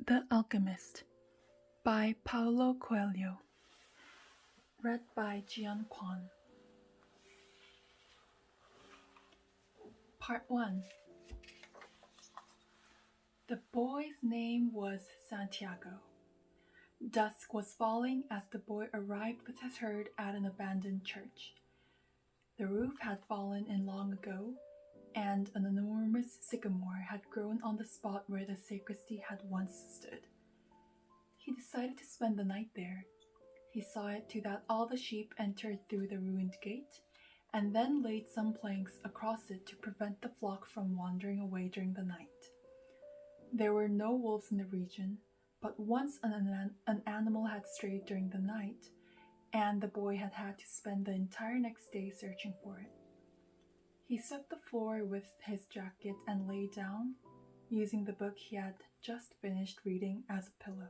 The Alchemist by Paulo Coelho. Read by Jian Quan. Part 1. The boy's name was Santiago. Dusk was falling as the boy arrived with his herd at an abandoned church. The roof had fallen in long ago, and an enormous sycamore had grown on the spot where the sacristy had once stood. He decided to spend the night there. He saw it to that all the sheep entered through the ruined gate, and then laid some planks across it to prevent the flock from wandering away during the night. There were no wolves in the region, but once an animal had strayed during the night, and the boy had had to spend the entire next day searching for it. He swept the floor with his jacket and lay down, using the book he had just finished reading as a pillow.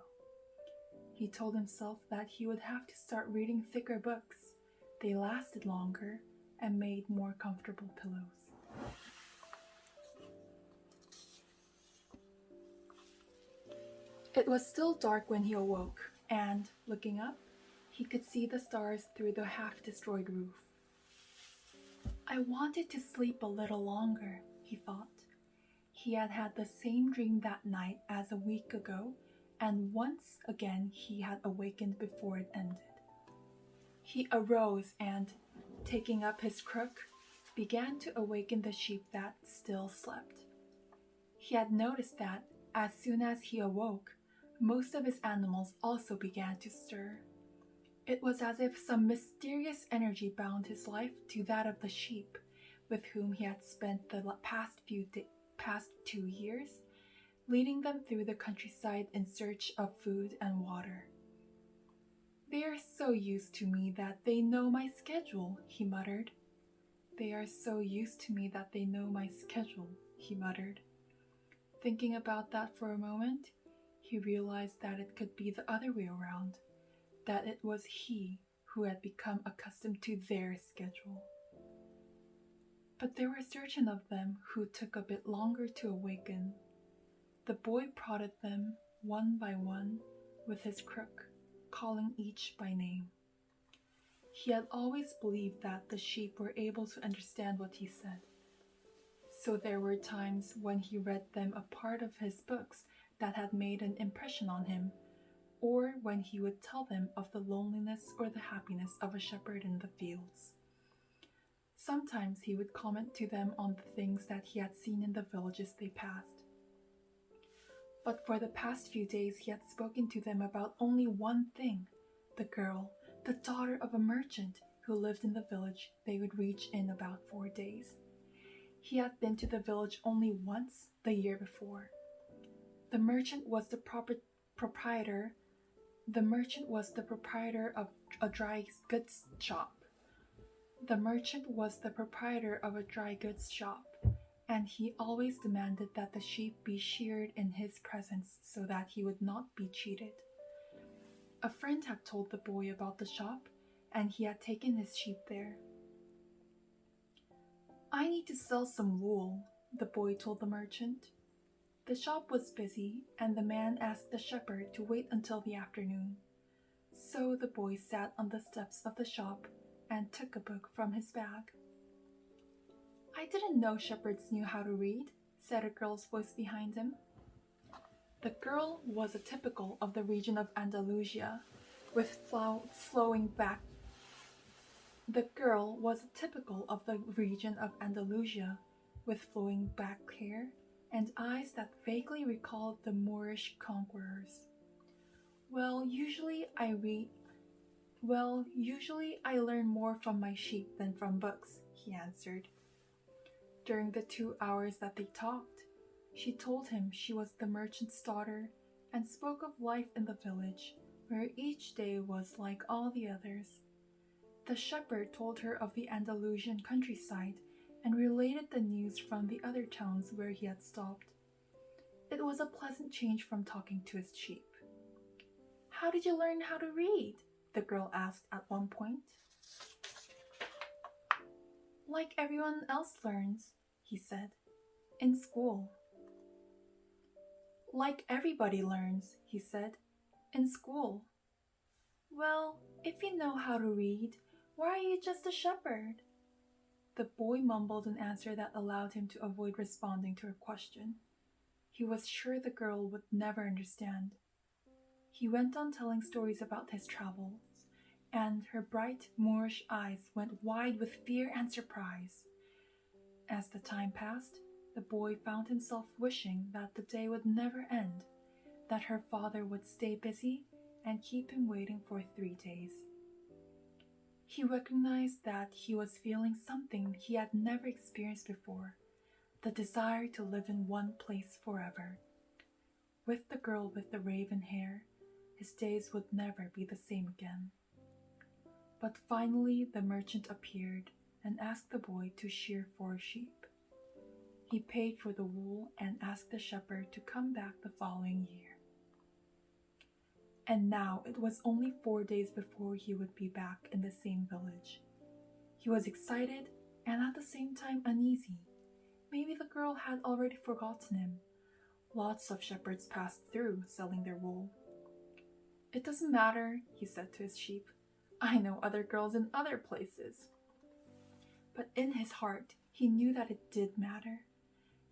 He told himself that he would have to start reading thicker books. They lasted longer and made more comfortable pillows. It was still dark when he awoke, and, looking up, he could see the stars through the half-destroyed roof. I wanted to sleep a little longer, he thought. He had had the same dream that night as a week ago, and once again he had awakened before it ended. He arose and, taking up his crook, began to awaken the sheep that still slept. He had noticed that, as soon as he awoke, most of his animals also began to stir. It was as if some mysterious energy bound his life to that of the sheep, with whom he had spent the past 2 years, leading them through the countryside in search of food and water. "They are so used to me that they know my schedule," he muttered. "They are so used to me that they know my schedule," he muttered. Thinking about that for a moment, he realized that it could be the other way around, that it was he who had become accustomed to their schedule. But there were certain of them who took a bit longer to awaken. The boy prodded them one by one with his crook, calling each by name. He had always believed that the sheep were able to understand what he said. So there were times when he read them a part of his books that had made an impression on him, or when he would tell them of the loneliness or the happiness of a shepherd in the fields. Sometimes he would comment to them on the things that he had seen in the villages they passed. But for the past few days he had spoken to them about only one thing, the girl, the daughter of a merchant who lived in the village they would reach in about 4 days. He had been to the village only once the year before. The merchant was the proprietor of a dry goods shop. And he always demanded that the sheep be sheared in his presence so that he would not be cheated. A friend had told the boy about the shop, and he had taken his sheep there. "I need to sell some wool," the boy told the merchant. The shop was busy, and the man asked the shepherd to wait until the afternoon. So the boy sat on the steps of the shop and took a book from his bag. "I didn't know shepherds knew how to read," said a girl's voice behind him. The girl was typical of the region of Andalusia, with flowing back hair and eyes that vaguely recalled the Moorish conquerors. Usually I learn more from my sheep than from books," he answered. During the 2 hours that they talked, she told him she was the merchant's daughter and spoke of life in the village, where each day was like all the others. The shepherd told her of the Andalusian countryside and related the news from the other towns where he had stopped. It was a pleasant change from talking to his sheep. "How did you learn how to read?" the girl asked at one point. "Like everyone else learns," he said, "in school." Like everybody learns, he said, in school. Well, if you know how to read, why are you just a shepherd? The boy mumbled an answer that allowed him to avoid responding to her question. He was sure the girl would never understand. He went on telling stories about his travels, and her bright Moorish eyes went wide with fear and surprise. As the time passed, the boy found himself wishing that the day would never end, that her father would stay busy and keep him waiting for 3 days. He recognized that he was feeling something he had never experienced before, the desire to live in one place forever. With the girl with the raven hair, his days would never be the same again. But finally the merchant appeared and asked the boy to shear 4 sheep. He paid for the wool and asked the shepherd to come back the following year. And now it was only 4 days before he would be back in the same village. He was excited and at the same time uneasy. Maybe the girl had already forgotten him. Lots of shepherds passed through selling their wool. It doesn't matter, he said to his sheep. I know other girls in other places. But in his heart, he knew that it did matter.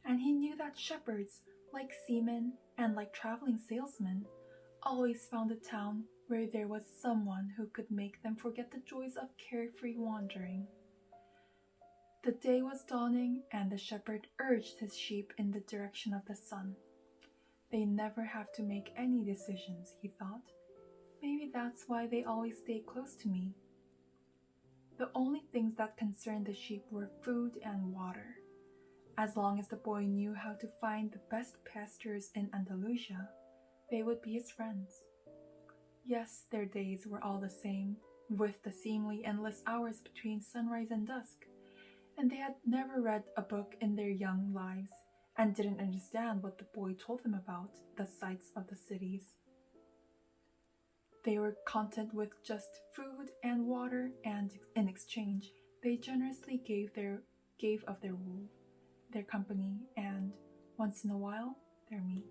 And he knew that shepherds, like seamen and like traveling salesmen, always found a town where there was someone who could make them forget the joys of carefree wandering. The day was dawning, and the shepherd urged his sheep in the direction of the sun. They never have to make any decisions, he thought. Maybe that's why they always stay close to me. The only things that concerned the sheep were food and water. As long as the boy knew how to find the best pastures in Andalusia, they would be his friends. Yes, their days were all the same, with the seemingly endless hours between sunrise and dusk, and they had never read a book in their young lives, and didn't understand what the boy told them about the sights of the cities. They were content with just food and water, and in exchange, they generously gave of their wool, their company, and, once in a while, their meat.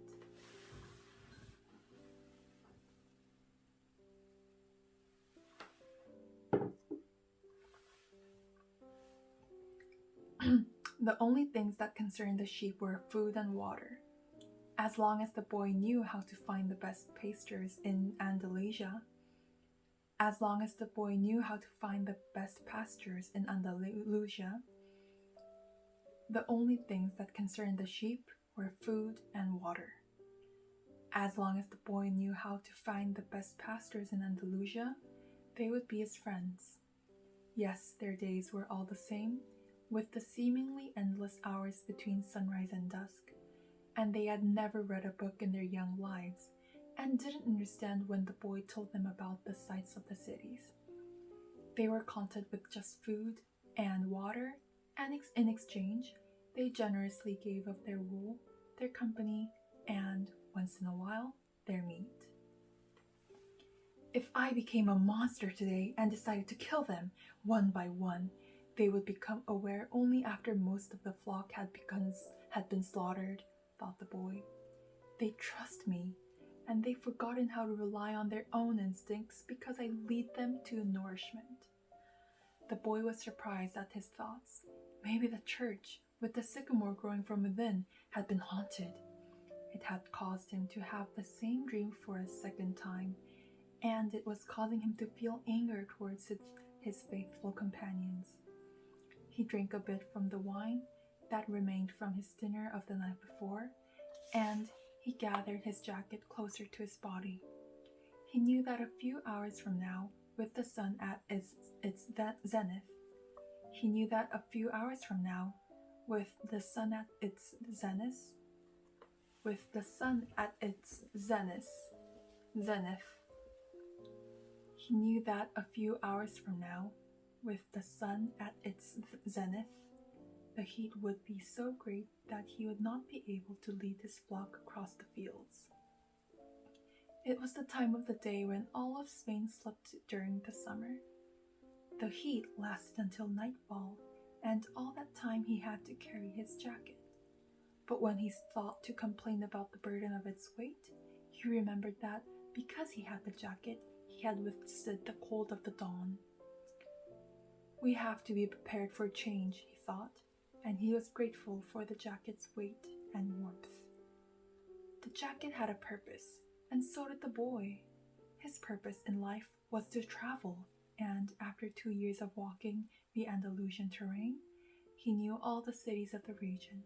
The only things that concerned the sheep were food and water. As long as the boy knew how to find the best pastures in Andalusia, as long as the boy knew how to find the best pastures in Andalusia, the only things that concerned the sheep were food and water. As long as the boy knew how to find the best pastures in Andalusia, they would be his friends. Yes, their days were all the same, with the seemingly endless hours between sunrise and dusk, and they had never read a book in their young lives, and didn't understand when the boy told them about the sights of the cities. They were content with just food and water, and in exchange, they generously gave of their wool, their company, and, once in a while, their meat. If I became a monster today and decided to kill them, one by one, they would become aware only after most of the flock had been slaughtered, thought the boy. They trust me, and they've forgotten how to rely on their own instincts because I lead them to nourishment. The boy was surprised at his thoughts. Maybe the church, with the sycamore growing from within, had been haunted. It had caused him to have the same dream for a second time, and it was causing him to feel anger towards his faithful companions. He drank a bit from the wine that remained from his dinner of the night before, and he gathered his jacket closer to his body. He knew that a few hours from now, with the sun at its zenith, with the sun at its zenith, he knew that a few hours from now, with the sun at its zenith, the heat would be so great that he would not be able to lead his flock across the fields. It was the time of the day when all of Spain slept during the summer. The heat lasted until nightfall, and all that time he had to carry his jacket. But when he thought to complain about the burden of its weight, he remembered that because he had the jacket, he had withstood the cold of the dawn. We have to be prepared for change, he thought, and he was grateful for the jacket's weight and warmth. The jacket had a purpose, and so did the boy. His purpose in life was to travel, and after 2 years of walking the Andalusian terrain, he knew all the cities of the region.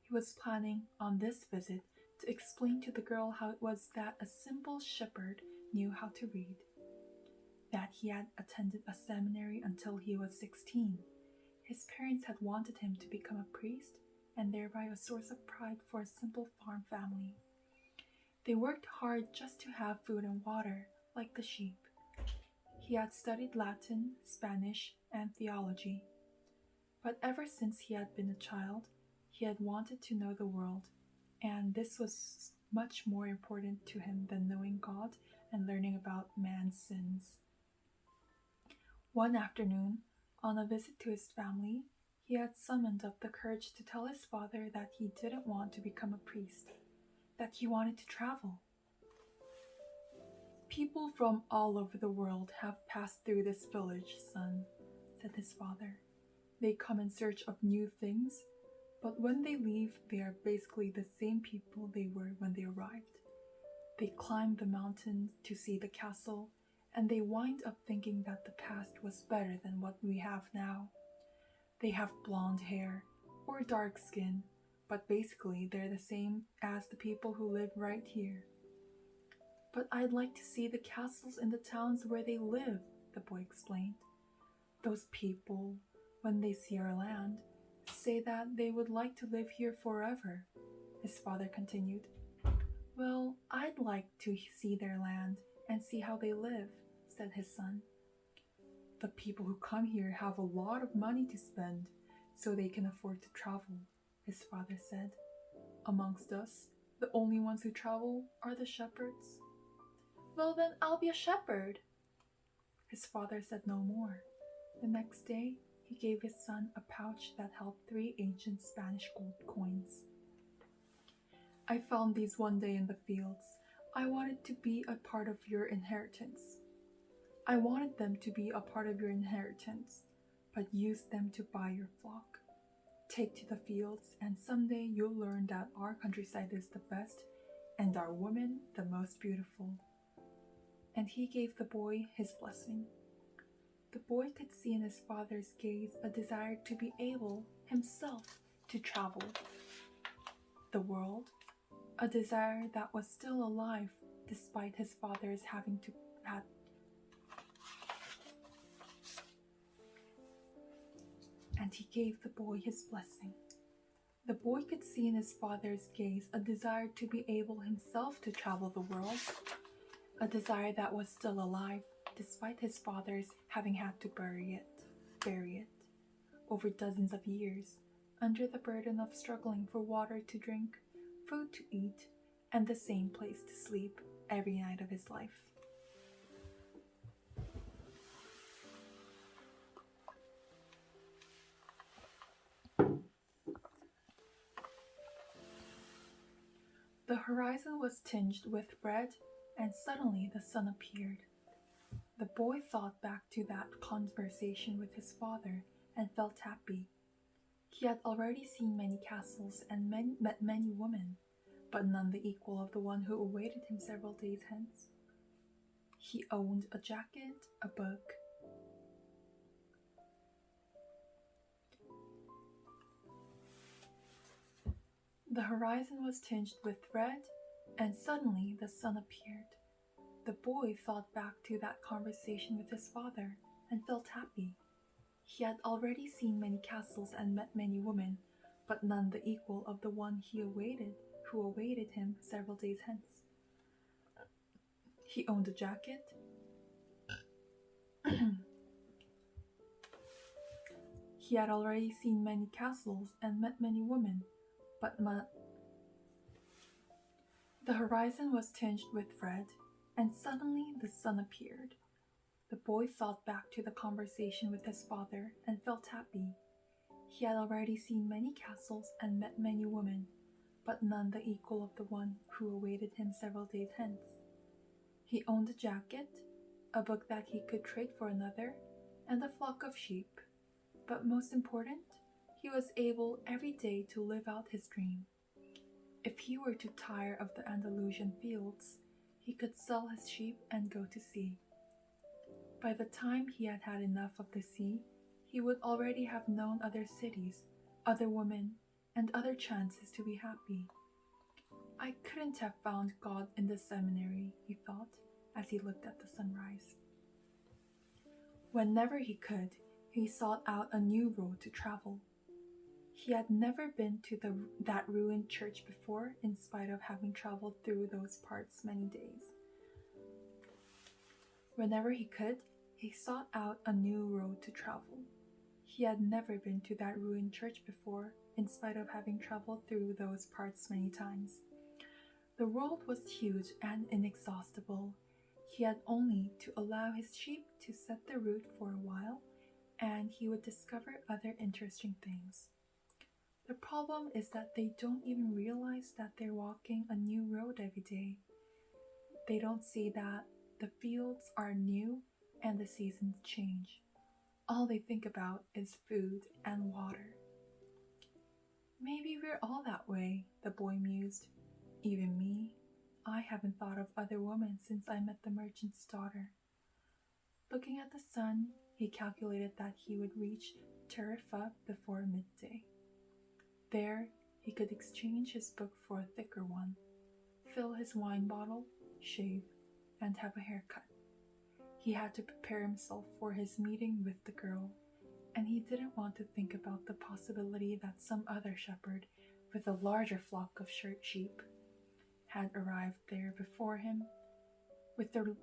He was planning on this visit to explain to the girl how it was that a simple shepherd knew how to read, that he had attended a seminary until he was 16. His parents had wanted him to become a priest, and thereby a source of pride for a simple farm family. They worked hard just to have food and water, like the sheep. He had studied Latin, Spanish, and theology. But ever since he had been a child, he had wanted to know the world, and this was much more important to him than knowing God and learning about man's sins. One afternoon, on a visit to his family, he had summoned up the courage to tell his father that he didn't want to become a priest, that he wanted to travel. People from all over the world have passed through this village, son, said his father. They come in search of new things, but when they leave, they are basically the same people they were when they arrived. They climb the mountain to see the castle, and they wind up thinking that the past was better than what we have now. They have blonde hair or dark skin, but basically they're the same as the people who live right here. But I'd like to see the castles in the towns where they live, the boy explained. Those people, when they see our land, say that they would like to live here forever, his father continued. Well, I'd like to see their land and see how they live, said his son. The people who come here have a lot of money to spend, so they can afford to travel, his father said. Amongst us, the only ones who travel are the shepherds. Well, then I'll be a shepherd. His father said no more. The next day, he gave his son a pouch that held 3 ancient Spanish gold coins. I found these one day in the fields. I wanted to be a part of your inheritance. I wanted them to be a part of your inheritance, but use them to buy your flock. Take to the fields, and someday you'll learn that our countryside is the best, and our women the most beautiful. And he gave the boy his blessing. The boy could see in his father's gaze a desire to be able himself to travel the world, a desire that was still alive despite his father's having to have. And he gave the boy his blessing. The boy could see in his father's gaze a desire to be able himself to travel the world, a desire that was still alive despite his father's having had to bury it, over dozens of years, under the burden of struggling for water to drink, food to eat, and the same place to sleep every night of his life. The horizon was tinged with red, and suddenly the sun appeared. The boy thought back to that conversation with his father and felt happy. He had already seen many castles and met many women, but none the equal of the one who awaited him several days hence. He owned a jacket, a book, the horizon was tinged with red, and suddenly the sun appeared. The boy thought back to that conversation with his father and felt happy. He had already seen many castles and met many women, but none the equal of the one who awaited him several days hence. He owned a jacket, he had already seen many castles and met many women, but the horizon was tinged with red, and suddenly the sun appeared. The boy thought back to the conversation with his father and felt happy. He had already seen many castles and met many women, but none the equal of the one who awaited him several days hence. He owned a jacket, a book that he could trade for another, and a flock of sheep. But most important, he was able every day to live out his dream. If he were to tire of the Andalusian fields, he could sell his sheep and go to sea. By the time he had had enough of the sea, he would already have known other cities, other women, and other chances to be happy. I couldn't have found God in the seminary, he thought, as he looked at the sunrise. Whenever he could, he sought out a new road to travel. He had never been to that ruined church before, in spite of having traveled through those parts many days. Whenever he could, he sought out a new road to travel. He had never been to that ruined church before, in spite of having traveled through those parts many times. The world was huge and inexhaustible. He had only to allow his sheep to set the route for a while, and he would discover other interesting things. The problem is that they don't even realize that they're walking a new road every day. They don't see that the fields are new and the seasons change. All they think about is food and water. Maybe we're all that way, the boy mused. Even me. I haven't thought of other women since I met the merchant's daughter. Looking at the sun, he calculated that he would reach Tarifa before midday. There, he could exchange his book for a thicker one, fill his wine bottle, shave, and have a haircut. He had to prepare himself for his meeting with the girl, and he didn't want to think about the possibility that some other shepherd with a larger flock of sheep had arrived there before him with the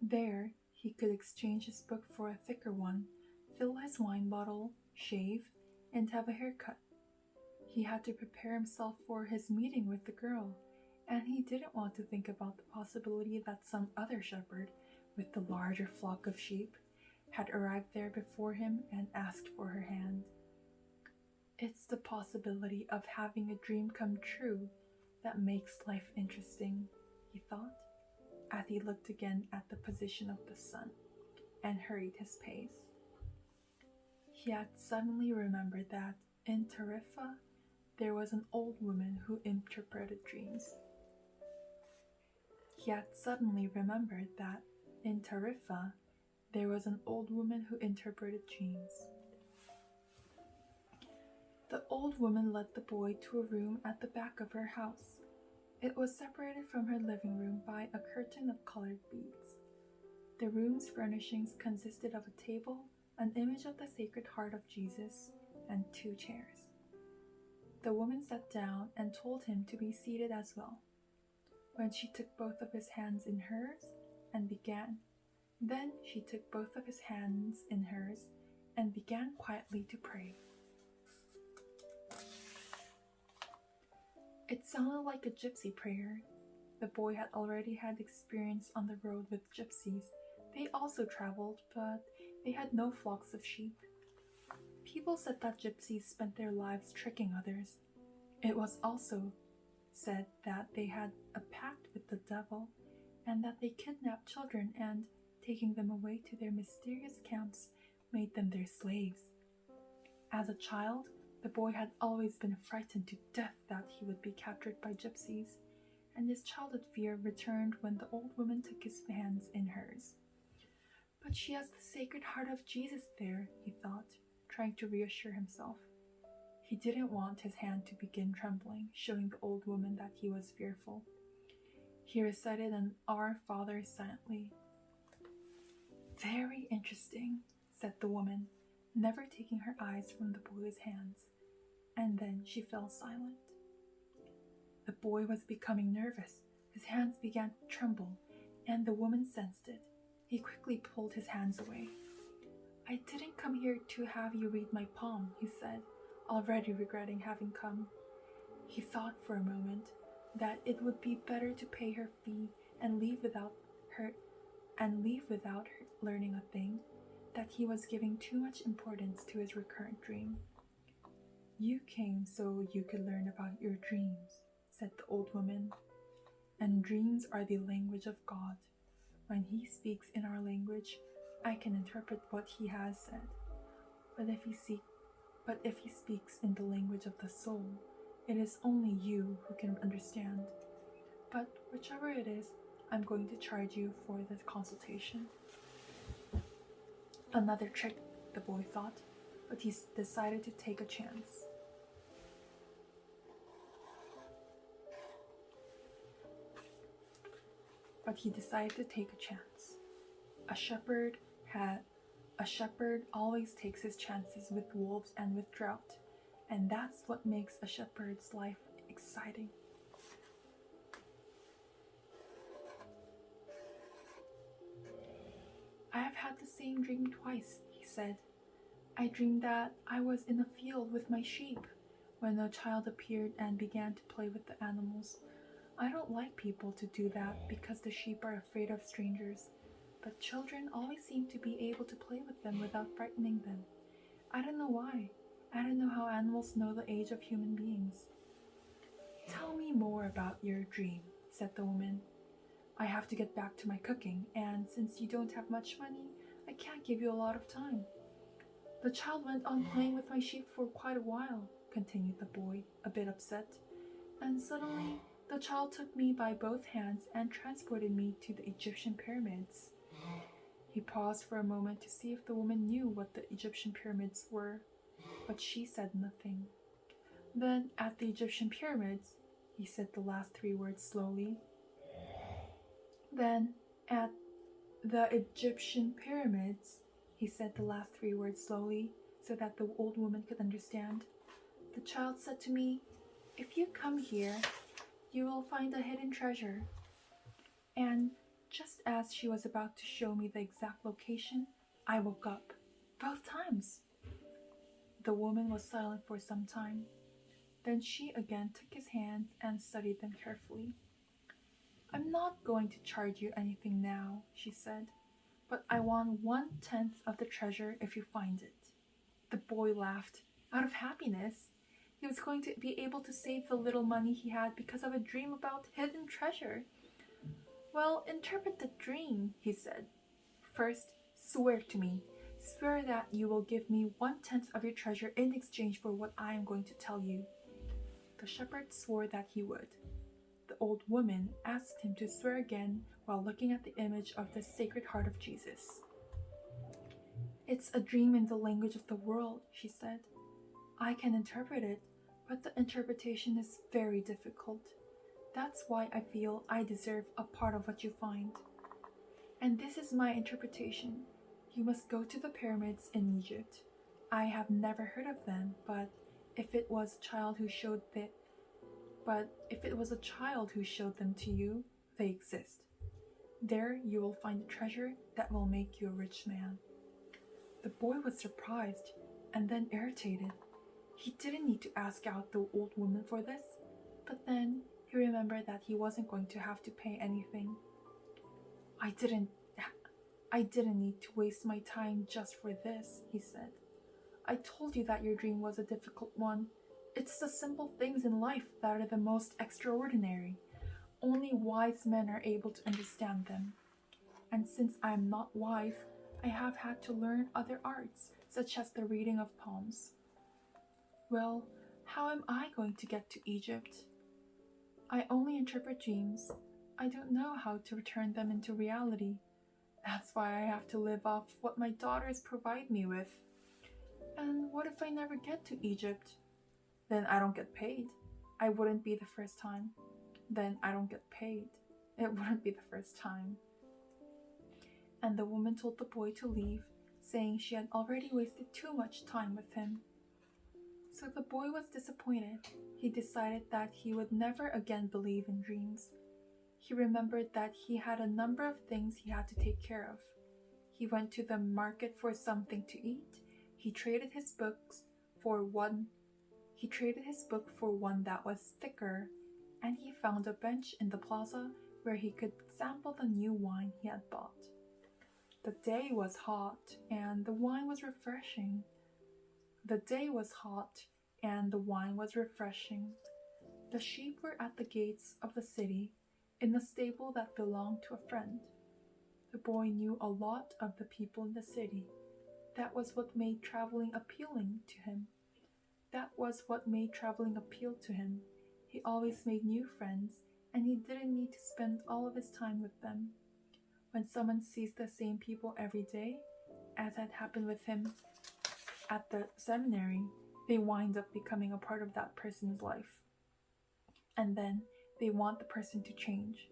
There, he could exchange his book for a thicker one, fill his wine bottle, shave, and have a haircut. He had to prepare himself for his meeting with the girl, and he didn't want to think about the possibility that some other shepherd with the larger flock of sheep had arrived there before him and asked for her hand. It's the possibility of having a dream come true that makes life interesting, he thought, as he looked again at the position of the sun and hurried his pace. He had suddenly remembered that in Tarifa there was an old woman who interpreted dreams. He had suddenly remembered that in Tarifa there was an old woman who interpreted dreams. The old woman led the boy to a room at the back of her house. It was separated from her living room by a curtain of colored beads. The room's furnishings consisted of a table, an image of the Sacred Heart of Jesus, and 2 chairs. The woman sat down and told him to be seated as well. When she took both of his hands in hers and began, then she took both of his hands in hers and began quietly to pray. It sounded like a gypsy prayer. The boy had already had experience on the road with gypsies. They also traveled, but they had no flocks of sheep. People said that gypsies spent their lives tricking others. It was also said that they had a pact with the devil and that they kidnapped children and, taking them away to their mysterious camps, made them their slaves. As a child, the boy had always been frightened to death that he would be captured by gypsies, and his childhood fear returned when the old woman took his hands in hers. But she has the Sacred Heart of Jesus there, he thought, trying to reassure himself. He didn't want his hand to begin trembling, showing the old woman that he was fearful. He recited an Our Father silently. Very interesting, said the woman, never taking her eyes from the boy's hands, and then she fell silent. The boy was becoming nervous. His hands began to tremble, and the woman sensed it. He quickly pulled his hands away. I didn't come here to have you read my palm, he said, already regretting having come. He thought for a moment that it would be better to pay her fee and leave without learning a thing, that he was giving too much importance to his recurrent dream. "You came so you could learn about your dreams," said the old woman. "And dreams are the language of God. When he speaks in our language, I can interpret what he has said. But if he speaks in the language of the soul, it is only you who can understand. But whichever it is, I'm going to charge you for the consultation." Another trick, the boy thought, but he decided to take a chance. A shepherd always takes his chances with wolves and with drought, and that's what makes a shepherd's life exciting. "I have had the same dream twice," he said. "I dreamed that I was in a field with my sheep, when a child appeared and began to play with the animals. I don't like people to do that because the sheep are afraid of strangers, but children always seem to be able to play with them without frightening them. I don't know why. I don't know how animals know the age of human beings." "Tell me more about your dream," said the woman. "I have to get back to my cooking, and since you don't have much money, I can't give you a lot of time." "The child went on playing with my sheep for quite a while," continued the boy, a bit upset, "and suddenly the child took me by both hands and transported me to the Egyptian pyramids." He paused for a moment to see if the woman knew what the Egyptian pyramids were, but she said nothing. "Then at the Egyptian pyramids," he said the last 3 words slowly. "Then at the Egyptian pyramids," he said the last 3 words slowly, so that the old woman could understand. "The child said to me, 'If you come here, you will find a hidden treasure.' And just as she was about to show me the exact location, I woke up. Both times." The woman was silent for some time. Then she again took his hands and studied them carefully. "I'm not going to charge you anything now," she said, "but I want 1/10 of the treasure if you find it." The boy laughed, out of happiness. He was going to be able to save the little money he had because of a dream about hidden treasure. "Well, interpret the dream," he said. "First, swear to me. Swear that you will give me 1/10 of your treasure in exchange for what I am going to tell you." The shepherd swore that he would. The old woman asked him to swear again while looking at the image of the Sacred Heart of Jesus. "It's a dream in the language of the world," she said. "I can interpret it, but the interpretation is very difficult. That's why I feel I deserve a part of what you find. And this is my interpretation. You must go to the pyramids in Egypt. I have never heard of them, but if it was a child who showed them to you, they exist. There you will find a treasure that will make you a rich man." The boy was surprised and then irritated. He didn't need to ask out the old woman for this, but then he remembered that he wasn't going to have to pay anything. I didn't need to waste my time just for this," he said. "I told you that your dream was a difficult one. It's the simple things in life that are the most extraordinary. Only wise men are able to understand them. And since I am not wise, I have had to learn other arts, such as the reading of palms." "Well, how am I going to get to Egypt?" "I only interpret dreams. I don't know how to turn them into reality. That's why I have to live off what my daughters provide me with." "And what if I never get to Egypt?" "Then I don't get paid. I wouldn't be the first time." "Then I don't get paid. It wouldn't be the first time." And the woman told the boy to leave, saying she had already wasted too much time with him. So the boy was disappointed. He decided that he would never again believe in dreams. He remembered that he had a number of things he had to take care of. He went to the market for something to eat. He traded his book for one that was thicker, and he found a bench in the plaza where he could sample the new wine he had bought. The day was hot, and the wine was refreshing. The day was hot, and the wine was refreshing. The sheep were at the gates of the city, in the stable that belonged to a friend. The boy knew a lot of the people in the city. That was what made traveling appealing to him. That was what made traveling appeal to him. He always made new friends, and he didn't need to spend all of his time with them. When someone sees the same people every day, as had happened with him at the seminary, they wind up becoming a part of that person's life. And then they want the person to change.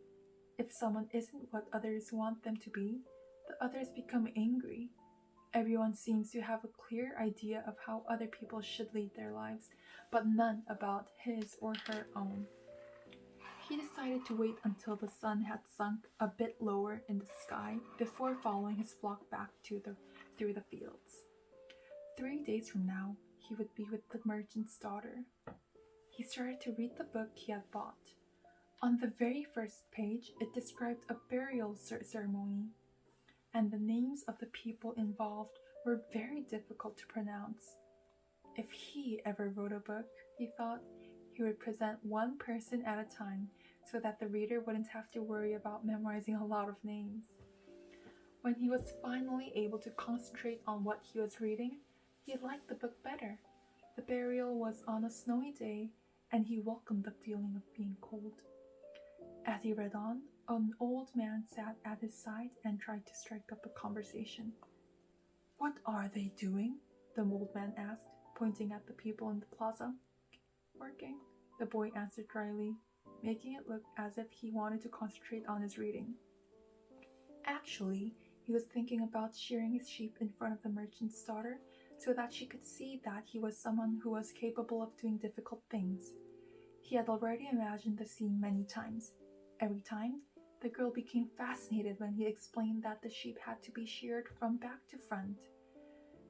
If someone isn't what others want them to be, the others become angry. Everyone seems to have a clear idea of how other people should lead their lives, but none about his or her own. He decided to wait until the sun had sunk a bit lower in the sky before following his flock back through the fields. 3 days from now, he would be with the merchant's daughter. He started to read the book he had bought. On the very first page, it described a burial ceremony, and the names of the people involved were very difficult to pronounce. If he ever wrote a book, he thought, he would present one person at a time so that the reader wouldn't have to worry about memorizing a lot of names. When he was finally able to concentrate on what he was reading, he liked the book better. The burial was on a snowy day, and he welcomed the feeling of being cold. As he read on, an old man sat at his side and tried to strike up a conversation. "What are they doing?" the old man asked, pointing at the people in the plaza. "Working," the boy answered dryly, making it look as if he wanted to concentrate on his reading. Actually, he was thinking about shearing his sheep in front of the merchant's daughter so that she could see that he was someone who was capable of doing difficult things. He had already imagined the scene many times. Every time, the girl became fascinated when he explained that the sheep had to be sheared from back to front.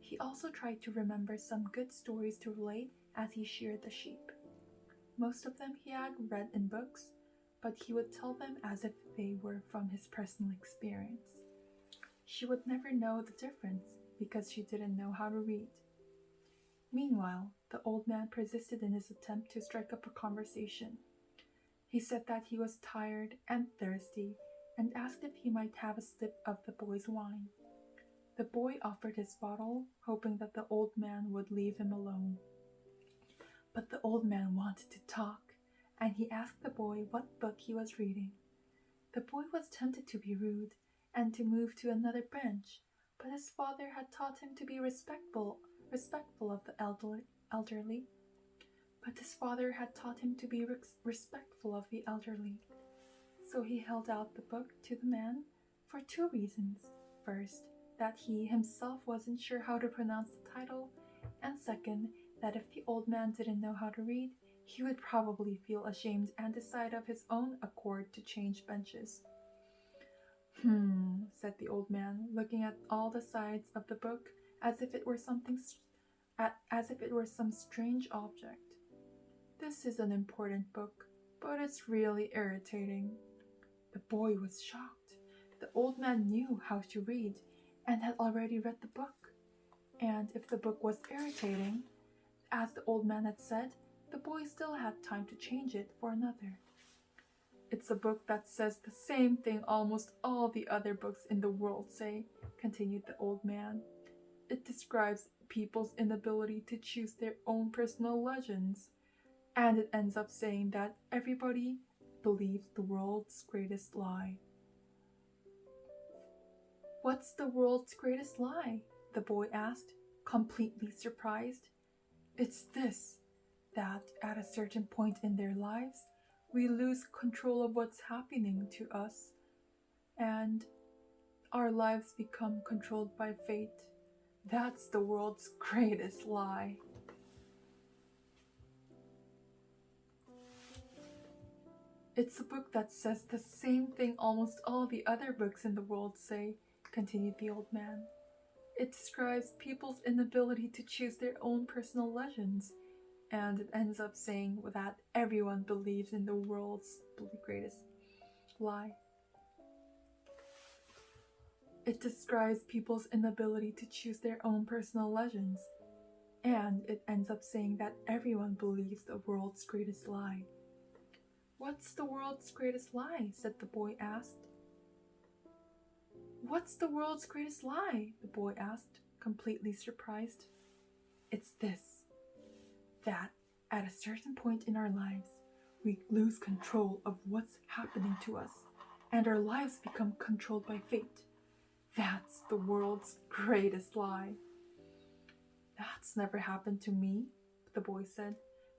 He also tried to remember some good stories to relate as he sheared the sheep. Most of them he had read in books, but he would tell them as if they were from his personal experience. She would never know the difference because she didn't know how to read. Meanwhile, the old man persisted in his attempt to strike up a conversation. He said that he was tired and thirsty and asked if he might have a sip of the boy's wine. The boy offered his bottle, hoping that the old man would leave him alone. But the old man wanted to talk, and he asked the boy what book he was reading. The boy was tempted to be rude and to move to another bench, but his father had taught him to be respectful of the elderly. So he held out the book to the man for 2 reasons. First, that he himself wasn't sure how to pronounce the title, and second, that if the old man didn't know how to read, he would probably feel ashamed and decide of his own accord to change benches. Said the old man, looking at all the sides of the book as if it were some strange object. "This is an important book, but it's really irritating." The boy was shocked. The old man knew how to read and had already read the book. And if the book was irritating, as the old man had said, the boy still had time to change it for another. "It's a book that says the same thing almost all the other books in the world say," continued the old man. "It describes people's inability to choose their own personal legends, and it ends up saying that everybody believes the world's greatest lie." "What's the world's greatest lie?" the boy asked, completely surprised. "It's this, that at a certain point in their lives, we lose control of what's happening to us, and our lives become controlled by fate. That's the world's greatest lie." "It's a book that says the same thing almost all the other books in the world say," continued the old man. "It describes people's inability to choose their own personal legends, and it ends up saying that everyone believes in the world's greatest lie." It describes people's inability to choose their own personal legends. And it ends up saying that everyone believes the world's greatest lie. What's the world's greatest lie? Said the boy asked. What's the world's greatest lie? The boy asked, completely surprised. It's this, that at a certain point in our lives, we lose control of what's happening to us, and our lives become controlled by fate. That's the world's greatest lie. That's never happened to me, the boy said.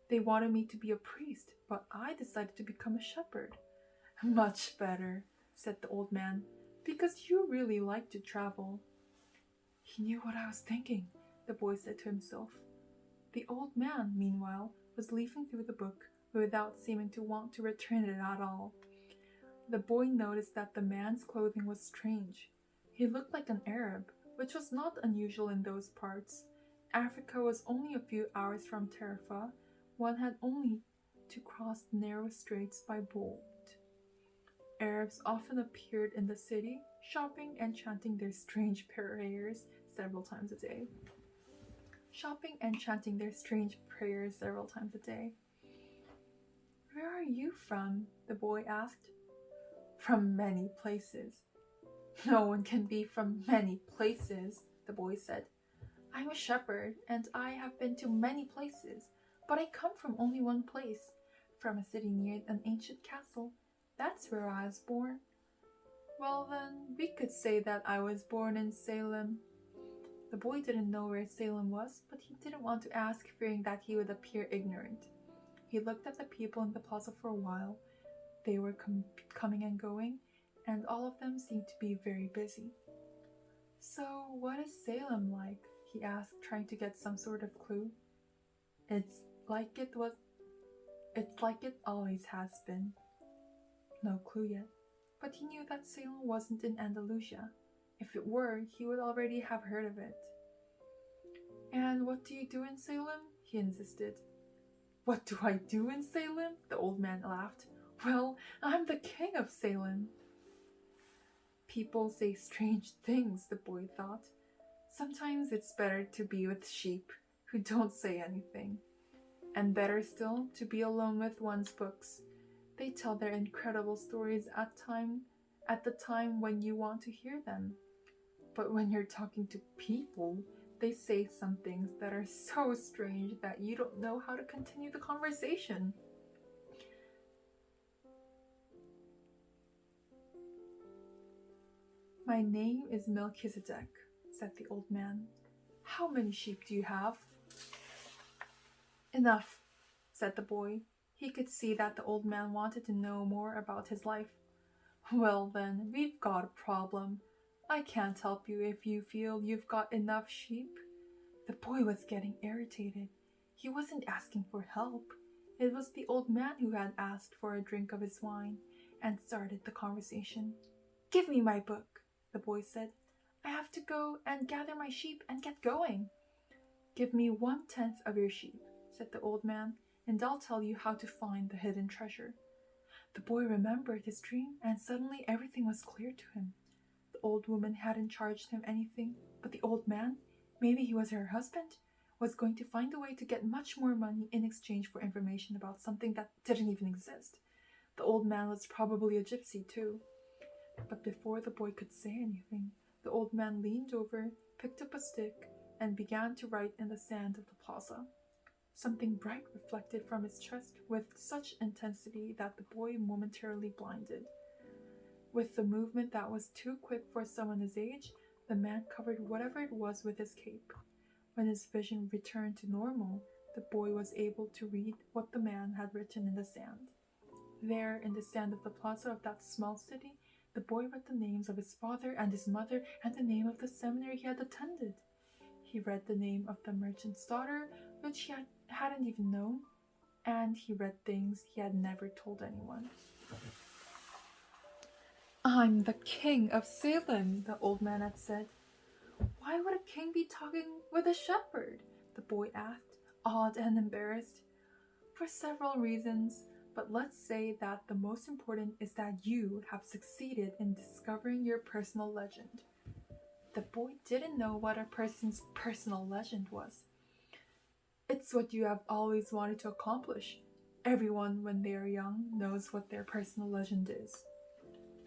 They wanted me to be a priest, but I decided to become a shepherd. Much better, said the old man, because you really like to travel. He knew what I was thinking, the boy said to himself. The old man, meanwhile, was leafing through the book without seeming to want to return it at all. The boy noticed that the man's clothing was strange. He looked like an Arab, which was not unusual in those parts. Africa was only a few hours from Tarifa. One had only to cross the narrow straits by boat. Arabs often appeared in the city, shopping and chanting their strange prayers several times a day. Where are you from? The boy asked. From many places. No one can be from many places, the boy said. I'm a shepherd, and I have been to many places, but I come from only one place, from a city near an ancient castle. That's where I was born. Well then, we could say that I was born in Salem. The boy didn't know where Salem was, but he didn't want to ask, fearing that he would appear ignorant. He looked at the people in the plaza for a while. They were coming and going, and all of them seemed to be very busy. So, what is Salem like? He asked, trying to get some sort of clue. It's like it always has been. No clue yet, but he knew that Salem wasn't in Andalusia. If it were, he would already have heard of it. And what do you do in Salem? He insisted. What do I do in Salem? The old man laughed. Well, I'm the king of Salem. People say strange things, the boy thought. Sometimes it's better to be with sheep who don't say anything. And better still, to be alone with one's books. They tell their incredible stories at the time when you want to hear them. But when you're talking to people, they say some things that are so strange that you don't know how to continue the conversation. My name is Melchizedek, said the old man. How many sheep do you have? Enough, said the boy. He could see that the old man wanted to know more about his life. Well then, we've got a problem. I can't help you if you feel you've got enough sheep. The boy was getting irritated. He wasn't asking for help. It was the old man who had asked for a drink of his wine and started the conversation. Give me my book, the boy said. I have to go and gather my sheep and get going. Give me 1/10 of your sheep, said the old man, and I'll tell you how to find the hidden treasure. The boy remembered his dream, and suddenly everything was clear to him. The old woman hadn't charged him anything, but the old man, maybe he was her husband, was going to find a way to get much more money in exchange for information about something that didn't even exist. The old man was probably a gypsy too. But before the boy could say anything, the old man leaned over, picked up a stick, and began to write in the sand of the plaza. Something bright reflected from his chest with such intensity that the boy momentarily blinded. With the movement that was too quick for someone his age, the man covered whatever it was with his cape. When his vision returned to normal, the boy was able to read what the man had written in the sand. There, in the sand of the plaza of that small city, the boy read the names of his father and his mother and the name of the seminary he had attended. He read the name of the merchant's daughter, which he hadn't even known, and he read things he had never told anyone. I'm the king of Salem, the old man had said. Why would a king be talking with a shepherd? The boy asked, awed and embarrassed. For several reasons, but let's say that the most important is that you have succeeded in discovering your personal legend. the boy didn't know what a person's personal legend was. It's what you have always wanted to accomplish. Everyone, when they are young, knows what their personal legend is.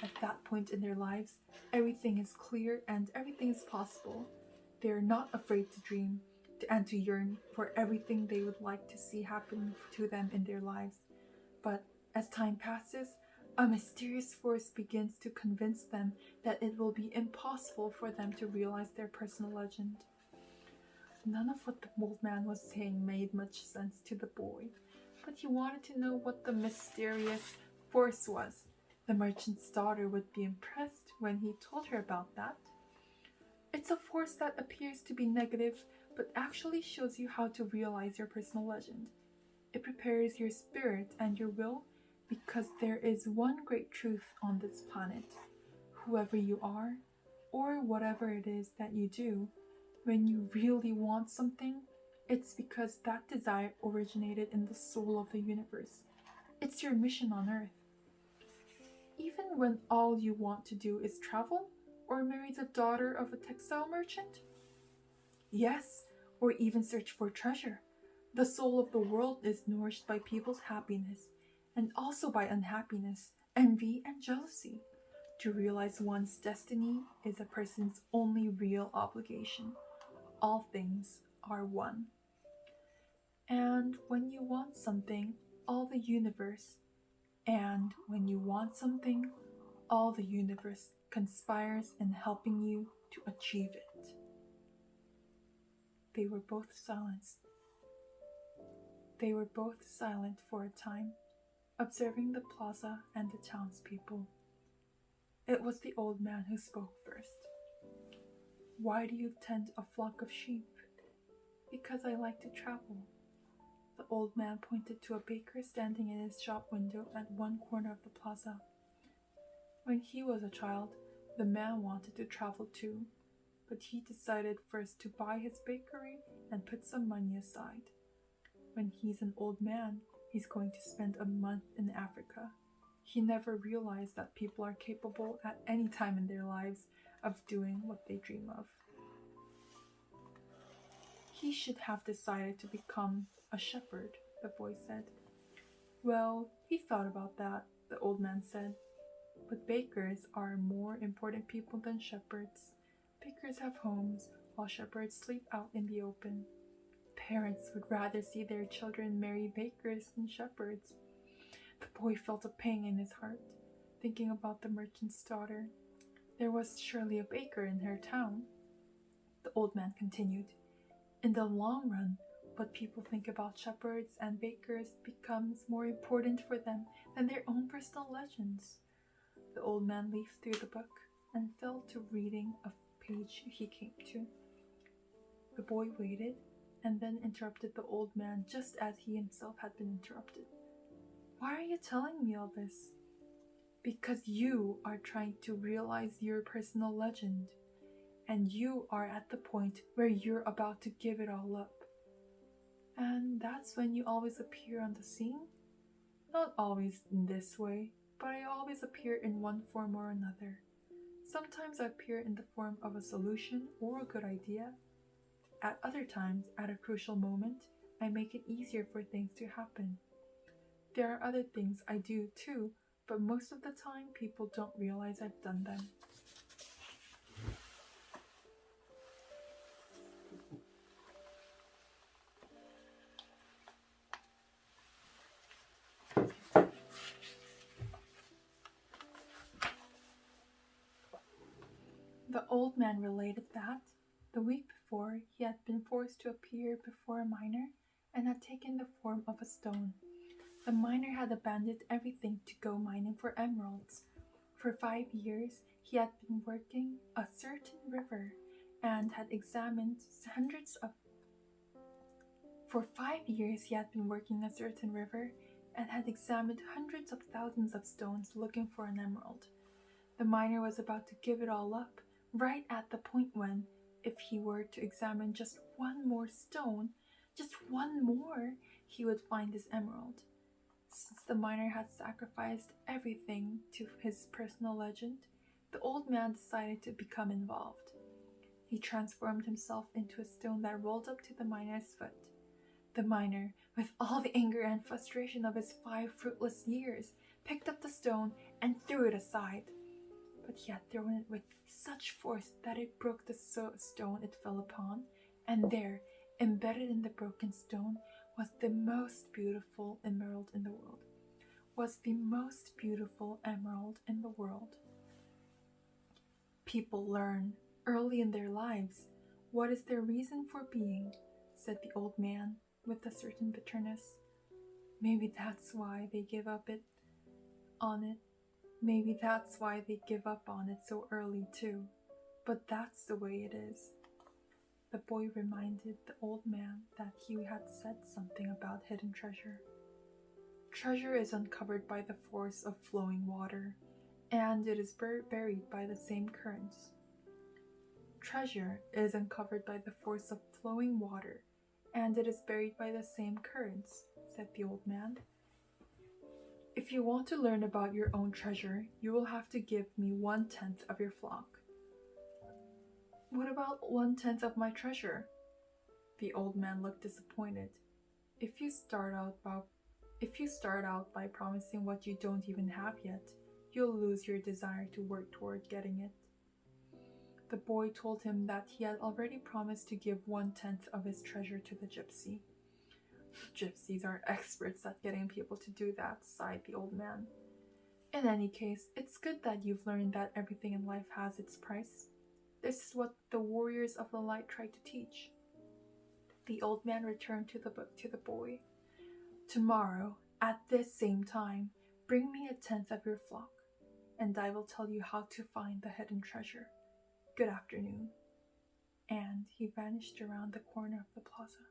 At that point in their lives, everything is clear and everything is possible. They are not afraid to dream and to yearn for everything they would like to see happen to them in their lives. But as time passes, a mysterious force begins to convince them that it will be impossible for them to realize their personal legend. None of what the old man was saying made much sense to the boy, but he wanted to know what the mysterious force was. The merchant's daughter would be impressed when he told her about that. It's a force that appears to be negative, but actually shows you how to realize your personal legend. It prepares your spirit and your will, because there is one great truth on this planet. Whoever you are, or whatever it is that you do, when you really want something, it's because that desire originated in the soul of the universe. It's your mission on Earth. Even when all you want to do is travel, or marry the daughter of a textile merchant? Yes, or even search for treasure. The soul of the world is nourished by people's happiness, and also by unhappiness, envy, and jealousy. To realize one's destiny is a person's only real obligation. All things are one. And when you want something, all the universe conspires in helping you to achieve it. They were both silent. They were both silent for a time, observing the plaza and the townspeople. It was the old man who spoke first. "Why do you tend a flock of sheep?" "Because I like to travel." The old man pointed to a baker standing in his shop window at one corner of the plaza. When he was a child, the man wanted to travel too, but he decided first to buy his bakery and put some money aside. When he's an old man, he's going to spend a month in Africa. He never realized that people are capable at any time in their lives of doing what they dream of. "He should have decided to become a shepherd," the boy said. "Well, he thought about that," the old man said. "But bakers are more important people than shepherds. Bakers have homes, while shepherds sleep out in the open. Parents would rather see their children marry bakers than shepherds." The boy felt a pang in his heart, thinking about the merchant's daughter. There was surely a baker in her town. The old man continued, "In the long run, what people think about shepherds and bakers becomes more important for them than their own personal legends." The old man leafed through the book and fell to reading a page he came to. The boy waited and then interrupted the old man just as he himself had been interrupted. "Why are you telling me all this?" "Because you are trying to realize your personal legend, and you are at the point where you're about to give it all up." "And that's when you always appear on the scene?" "Not always in this way, but I always appear in one form or another. Sometimes I appear in the form of a solution or a good idea. At other times, at a crucial moment, I make it easier for things to happen. There are other things I do too, but most of the time people don't realize I've done them." The old man related that, the week before, he had been forced to appear before a miner and had taken the form of a stone. The miner had abandoned everything to go mining for emeralds. For 5 years, he had been working a certain river and had examined hundreds of thousands of stones looking for an emerald. The miner was about to give it all up, right at the point when, if he were to examine just one more stone, just one more, he would find his emerald. Since the miner had sacrificed everything to his personal legend, the old man decided to become involved. He transformed himself into a stone that rolled up to the miner's foot. The miner, with all the anger and frustration of his 5 fruitless years, picked up the stone and threw it aside. But he had thrown it with such force that it broke the stone it fell upon, and there, embedded in the broken stone, was the most beautiful emerald in the world. People learn early in their lives what is their reason for being, said the old man with a certain bitterness. Maybe that's why they give up on it. Maybe that's why they give up on it so early too. But that's the way it is. The boy reminded the old man that he had said something about hidden treasure. Treasure is uncovered by the force of flowing water, and it is buried by the same currents. Treasure is uncovered by the force of flowing water, and it is buried by the same currents, said the old man. If you want to learn about your own treasure, you will have to give me 1/10 of your flock. What about 1/10 of my treasure? The old man looked disappointed. If you start out by promising what you don't even have yet, you'll lose your desire to work toward getting it. The boy told him that he had already promised to give 1/10 of his treasure to the gypsy. Gypsies are experts at getting people to do that, sighed the old man. In any case, it's good that you've learned that everything in life has its price. This is what the warriors of the light tried to teach. The old man returned to the boy. Tomorrow, at this same time, bring me 1/10 of your flock, and I will tell you how to find the hidden treasure. Good afternoon. And he vanished around the corner of the plaza.